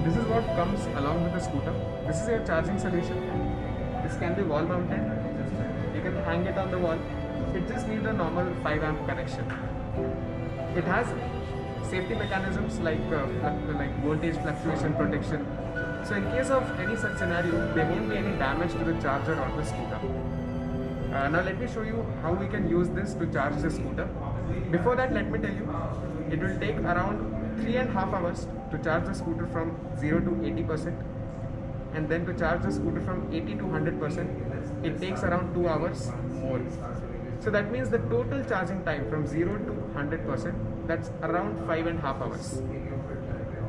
This is what comes along with the scooter. This is your charging solution. This can be wall mounted. You can hang it on the wall. It just needs a normal 5 amp connection. It has safety mechanisms like voltage fluctuation protection. So in case of any such scenario, there won't be any damage to the charger or the scooter. Now let me show you how we can use this to charge the scooter. Before that, let me tell you, it will take around 3.5 hours to charge the scooter from 0 to 80%, and then to charge the scooter from 80 to 100%, it takes around 2 hours more. So that means the total charging time from 0 to 100%, that's around 5.5 hours.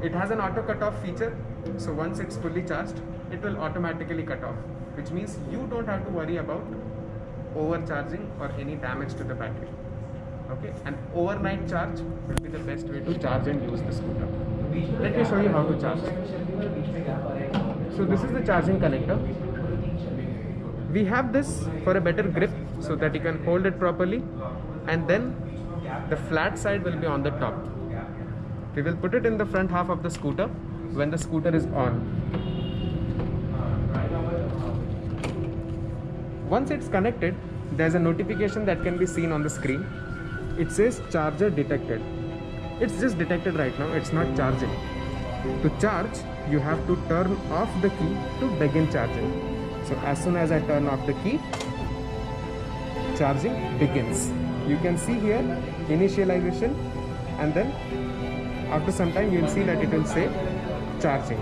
It has an auto cutoff feature, so once it's fully charged, it will automatically cut off, which means you don't have to worry about overcharging or any damage to the battery. Okay, an overnight charge will be the best way to charge and use the scooter. Let me show you how to charge. So this is the charging connector. We have this for a better grip so that you can hold it properly, and then the flat side will be on the top. We will put it in the front half of the scooter when the scooter is on. Once it's connected, there's a notification that can be seen on the screen. It says charger detected. It's just detected right now, it's not charging. To charge, you have to turn off the key to begin charging. So as soon as I turn off the key, charging begins. You can see here initialization, and then after some time you will see that it will say charging.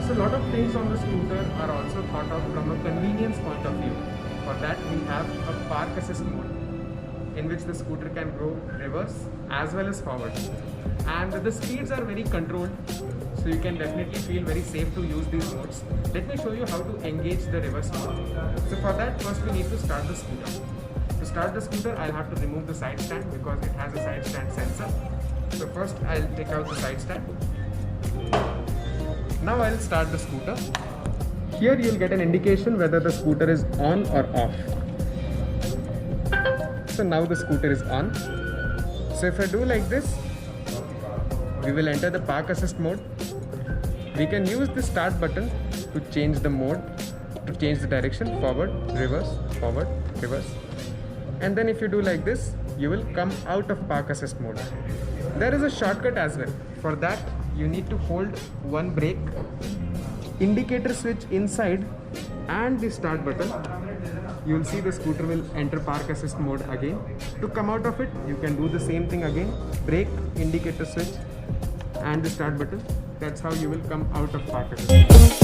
So a lot of things on the scooter are also thought of from a convenience point of view. For that we have a park assist mode in which the scooter can go reverse as well as forward, and the speeds are very controlled, so you can definitely feel very safe to use these modes. Let me show you how to engage the reverse mode. So for that, first we need to start the scooter. To start the scooter, I'll have to remove the side stand because it has a side stand sensor. So first I'll take out the side stand. Now I'll start the scooter. Here you'll get an indication whether the scooter is on or off. So now the scooter is on. So if I do like this, we will enter the park assist mode. We can use the start button to change the mode, to change the direction, forward, reverse, and then if you do like this, you will come out of park assist mode. There is a shortcut as well. For that, you need to hold one brake, indicator switch inside, and the start button. You will see the scooter will enter park assist mode again. To come out of it, you can do the same thing again. Brake, indicator switch, and the start button. That's how you will come out of park assist.